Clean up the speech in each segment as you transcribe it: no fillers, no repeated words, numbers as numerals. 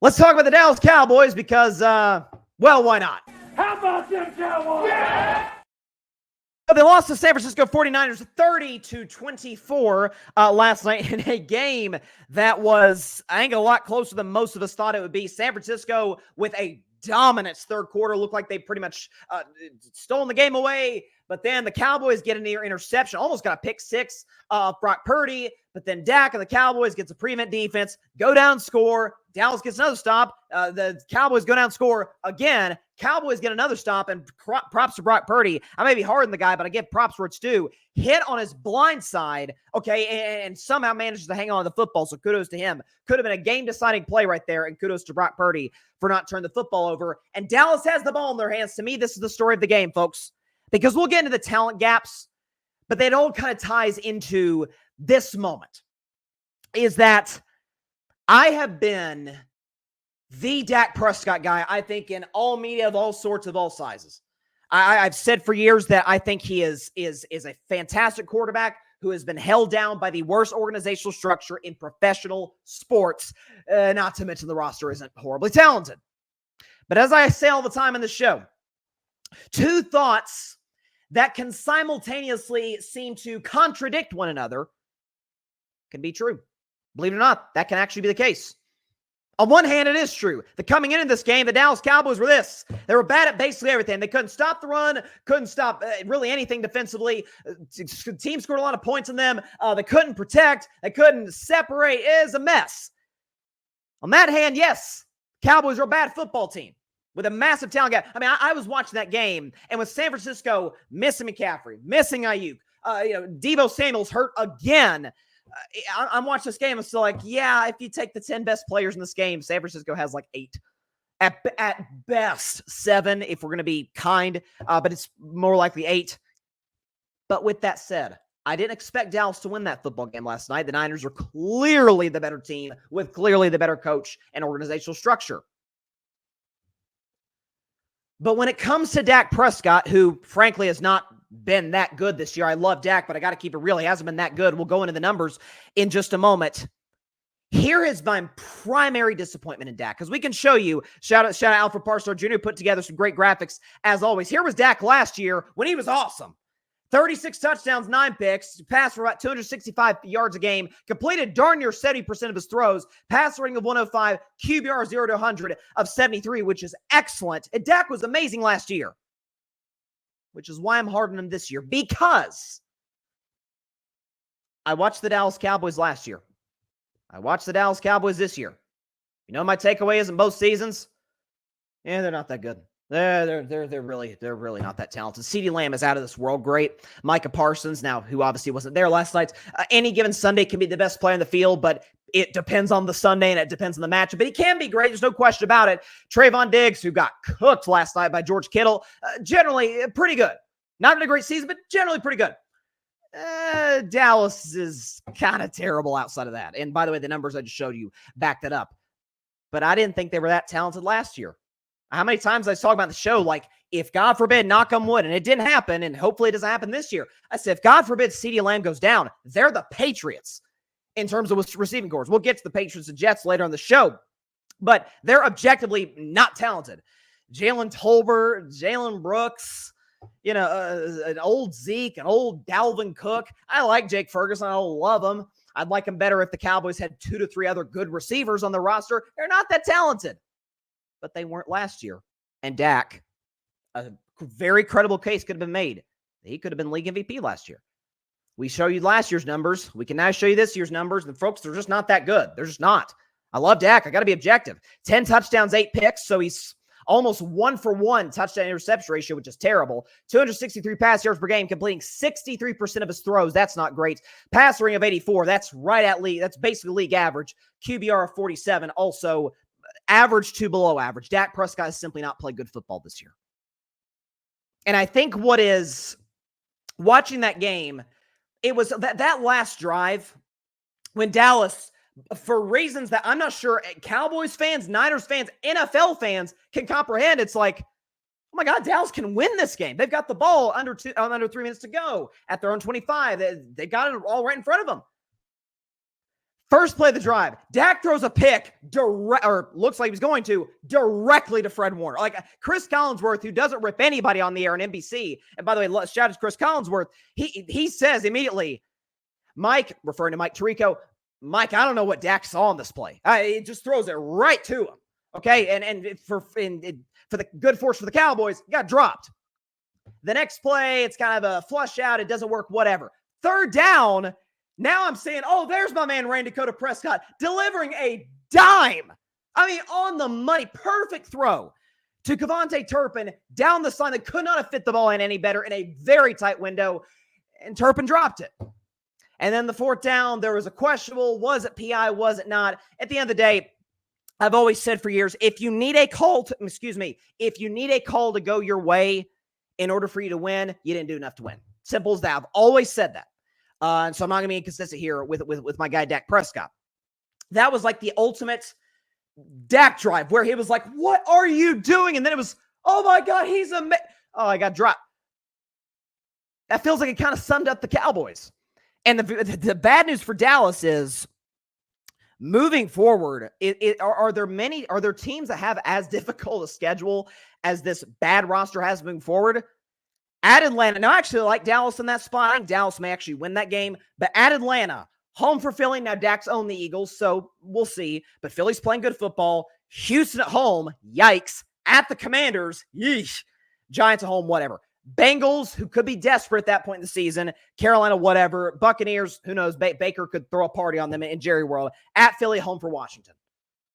Let's talk about the Dallas Cowboys because, well, why not? How about them Cowboys? Yeah! They lost to San Francisco 49ers 30-24 last night in a game that was, I think, a lot closer than most of us thought it would be. San Francisco with a dominant third quarter. Looked like they pretty much stolen the game away. But then the Cowboys get a near interception. Almost got a pick six of Brock Purdy. But then Dak and the Cowboys gets a prevent defense. Go down, score. Dallas gets another stop. The Cowboys go down, score again. Cowboys get another stop. And props to Brock Purdy. I may be hard on the guy, but I give props where it's due. Hit on his blind side, okay, and somehow manages to hang on to the football. So kudos to him. Could have been a game-deciding play right there. And kudos to Brock Purdy for not turning the football over. And Dallas has the ball in their hands. To me, this is the story of the game, folks. Because we'll get into the talent gaps, but it all kind of ties into this moment. Is that I have been the Dak Prescott guy, I think, in all media of all sorts of all sizes. I've said for years that I think he is a fantastic quarterback who has been held down by the worst organizational structure in professional sports, not to mention the roster isn't horribly talented. But as I say all the time in the show, two thoughts that can simultaneously seem to contradict one another can be true. Believe it or not, that can actually be the case. On one hand, it is true. The coming into this game, the Dallas Cowboys were this. They were bad at basically everything. They couldn't stop the run, couldn't stop really anything defensively. The team scored a lot of points on them. They couldn't protect. They couldn't separate. It was a mess. On that hand, yes, Cowboys are a bad football team with a massive talent gap. I mean, I was watching that game, and with San Francisco missing McCaffrey, missing Ayuk, Deebo Samuel's hurt again. I'm watching this game. I'm still like, yeah, if you take the 10 best players in this game, San Francisco has like 8. At best, 7, if we're going to be kind. But it's more likely 8. But with that said, I didn't expect Dallas to win that football game last night. The Niners are clearly the better team with clearly the better coach and organizational structure. But when it comes to Dak Prescott, who frankly has not been that good this year. I love Dak, but I got to keep it real. He hasn't been that good. We'll go into the numbers in just a moment. Here is my primary disappointment in Dak, because we can show you, shout out Alfred Parsons Jr., put together some great graphics as always. Here was Dak last year when he was awesome. 36 touchdowns, 9 picks, passed for about 265 yards a game, completed darn near 70% of his throws, pass rating of 105, QBR 0 to 100 of 73, which is excellent. And Dak was amazing last year, which is why I'm hard on him this year, because I watched the Dallas Cowboys last year. I watched the Dallas Cowboys this year. You know my takeaway is in both seasons? Yeah, they're not that good. They're really not that talented. CeeDee Lamb is out of this world great. Micah Parsons, now, who obviously wasn't there last night, any given Sunday can be the best player in the field, but it depends on the Sunday and it depends on the matchup. But he can be great. There's no question about it. Trayvon Diggs, who got cooked last night by George Kittle, generally pretty good. Not in a great season, but generally pretty good. Dallas is kind of terrible outside of that. And by the way, the numbers I just showed you back that up. But I didn't think they were that talented last year. How many times I was talking about the show, like, if God forbid, knock on wood, and it didn't happen, and hopefully it doesn't happen this year. I said, if God forbid CeeDee Lamb goes down, they're the Patriots in terms of receiving corps. We'll get to the Patriots and Jets later on the show, but they're objectively not talented. Jalen Tolbert, Jalen Brooks, an old Zeke, an old Dalvin Cook. I like Jake Ferguson. I don't love him. I'd like him better if the Cowboys had 2 to 3 other good receivers on the roster. They're not that talented, but they weren't last year. And Dak, a very credible case could have been made. He could have been league MVP last year. We show you last year's numbers. We can now show you this year's numbers. And folks, they're just not that good. They're just not. I love Dak. I got to be objective. 10 touchdowns, 8 picks. So he's almost 1-for-1 touchdown interception ratio, which is terrible. 263 pass yards per game, completing 63% of his throws. That's not great. Pass rating of 84. That's right at league. That's basically league average. QBR of 47. Also average to below average. Dak Prescott has simply not played good football this year. And I think what is watching that game, it was that last drive when Dallas, for reasons that I'm not sure Cowboys fans, Niners fans, NFL fans can comprehend, it's like, oh my God, Dallas can win this game. They've got the ball under 3 minutes to go at their own 25. They got it all right in front of them. First play of the drive, Dak throws a pick, or looks like he was going to, directly to Fred Warner. Like Chris Collinsworth, who doesn't rip anybody on the air on NBC. And by the way, shout out to Chris Collinsworth. He says immediately, Mike, referring to Mike Tirico, Mike, I don't know what Dak saw on this play. It just throws it right to him. Okay, and for the good fortune for the Cowboys, got dropped. The next play, it's kind of a flush out. It doesn't work, whatever. Third down. Now I'm saying, oh, there's my man, Dak Prescott, delivering a dime. I mean, on the money. Perfect throw to Kevontae Turpin down the sideline that could not have fit the ball in any better in a very tight window, and Turpin dropped it. And then the fourth down, there was a questionable. Was it PI? Was it not? At the end of the day, I've always said for years, if you need a call to go your way in order for you to win, you didn't do enough to win. Simple as that. I've always said that. And so I'm not going to be inconsistent here with my guy, Dak Prescott. That was like the ultimate Dak drive where he was like, what are you doing? And then it was, oh my God, he's amazing. Oh, I got dropped. That feels like it kind of summed up the Cowboys. And the bad news for Dallas is moving forward, are there teams that have as difficult a schedule as this bad roster has moving forward? At Atlanta, now I actually like Dallas in that spot. I think Dallas may actually win that game. But at Atlanta, home for Philly. Now Dak's owned the Eagles, so we'll see. But Philly's playing good football. Houston at home, yikes. At the Commanders, yeesh. Giants at home, whatever. Bengals, who could be desperate at that point in the season. Carolina, whatever. Buccaneers, who knows? Baker could throw a party on them in Jerry World. At Philly, home for Washington.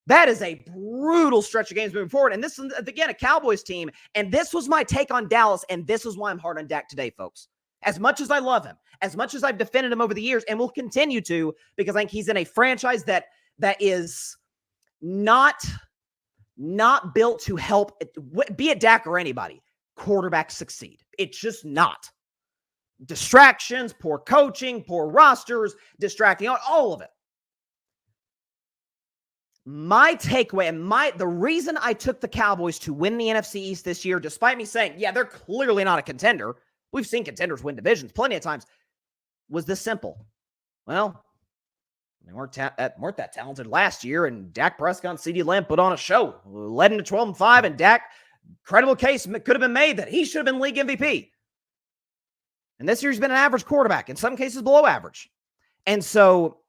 That is a brutal stretch of games moving forward. And this is, again, a Cowboys team. And this was my take on Dallas. And this is why I'm hard on Dak today, folks. As much as I love him, as much as I've defended him over the years, and will continue to, because I think he's in a franchise that is not built to help, be it Dak or anybody, quarterbacks succeed. It's just not. Distractions, poor coaching, poor rosters, distracting, all of it. My takeaway and the reason I took the Cowboys to win the NFC East this year, despite me saying, yeah, they're clearly not a contender. We've seen contenders win divisions plenty of times. Was this simple? Well, they weren't that talented last year, and Dak Prescott and CeeDee Lamb put on a show, led into 12-5, and Dak, credible case could have been made that he should have been league MVP. And this year he's been an average quarterback, in some cases below average. And so,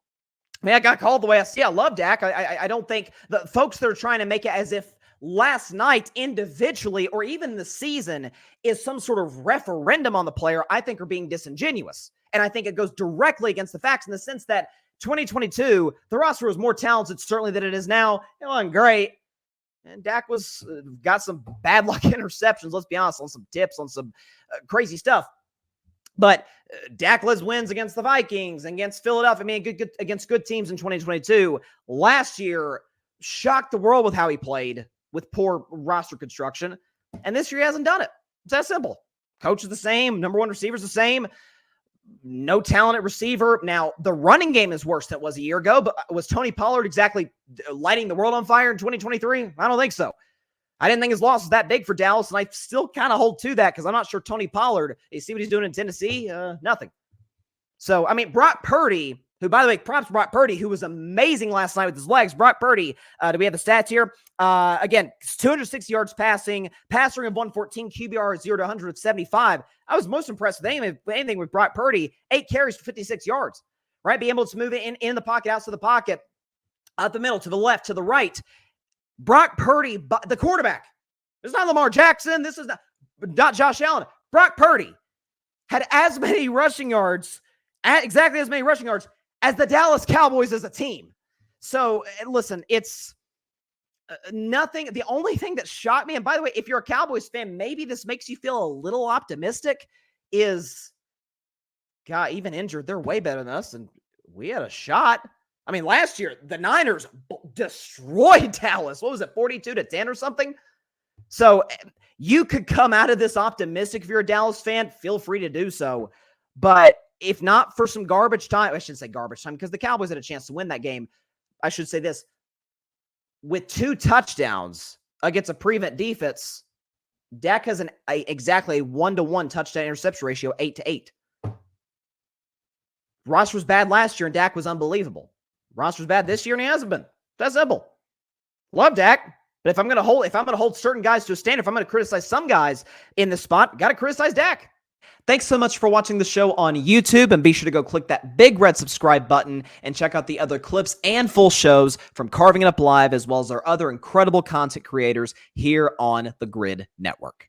I mean, I got called the way I see. I love Dak. I don't think the folks that are trying to make it as if last night individually or even the season is some sort of referendum on the player, I think are being disingenuous. And I think it goes directly against the facts in the sense that 2022, the roster was more talented certainly than it is now. It wasn't great. And Dak got some bad luck interceptions, let's be honest, on some tips, on some crazy stuff. But Dak led wins against the Vikings, against Philadelphia. I mean, good against good teams in 2022. Last year, shocked the world with how he played with poor roster construction. And this year, he hasn't done it. It's that simple. Coach is the same. Number one receiver is the same. No talent at receiver. Now, the running game is worse than it was a year ago, but was Tony Pollard exactly lighting the world on fire in 2023? I don't think so. I didn't think his loss was that big for Dallas, and I still kind of hold to that because I'm not sure Tony Pollard, you see what he's doing in Tennessee? Nothing. So, I mean, Brock Purdy, who, by the way, props to Brock Purdy, who was amazing last night with his legs. Brock Purdy, do we have the stats here? Again, 260 yards passing, passer of 114, QBR 0 to 175. I was most impressed with anything with Brock Purdy. 8 carries for 56 yards, right? Being able to move it in the pocket, outside the pocket, out the middle, to the left, to the right. Brock Purdy, the quarterback. This is not Lamar Jackson. This is not Josh Allen. Brock Purdy had as many rushing yards, exactly as many rushing yards as the Dallas Cowboys as a team. So, listen, it's nothing. The only thing that shocked me, and by the way, if you're a Cowboys fan, maybe this makes you feel a little optimistic, is, God, even injured, they're way better than us, and we had a shot. I mean, last year, the Niners destroyed Dallas. What was it, 42-10 or something? So you could come out of this optimistic if you're a Dallas fan. Feel free to do so. But if not for some garbage time, I shouldn't say garbage time because the Cowboys had a chance to win that game. I should say this. With 2 touchdowns against a prevent defense, Dak has exactly a 1-to-1 touchdown interception ratio, 8-8. Ross was bad last year, and Dak was unbelievable. Roster's bad this year, and he hasn't been. That's simple. Love Dak, but if I'm gonna hold certain guys to a standard, if I'm gonna criticize some guys in the spot, gotta criticize Dak. Thanks so much for watching the show on YouTube, and be sure to go click that big red subscribe button and check out the other clips and full shows from Carving It Up Live, as well as our other incredible content creators here on the Grid Network.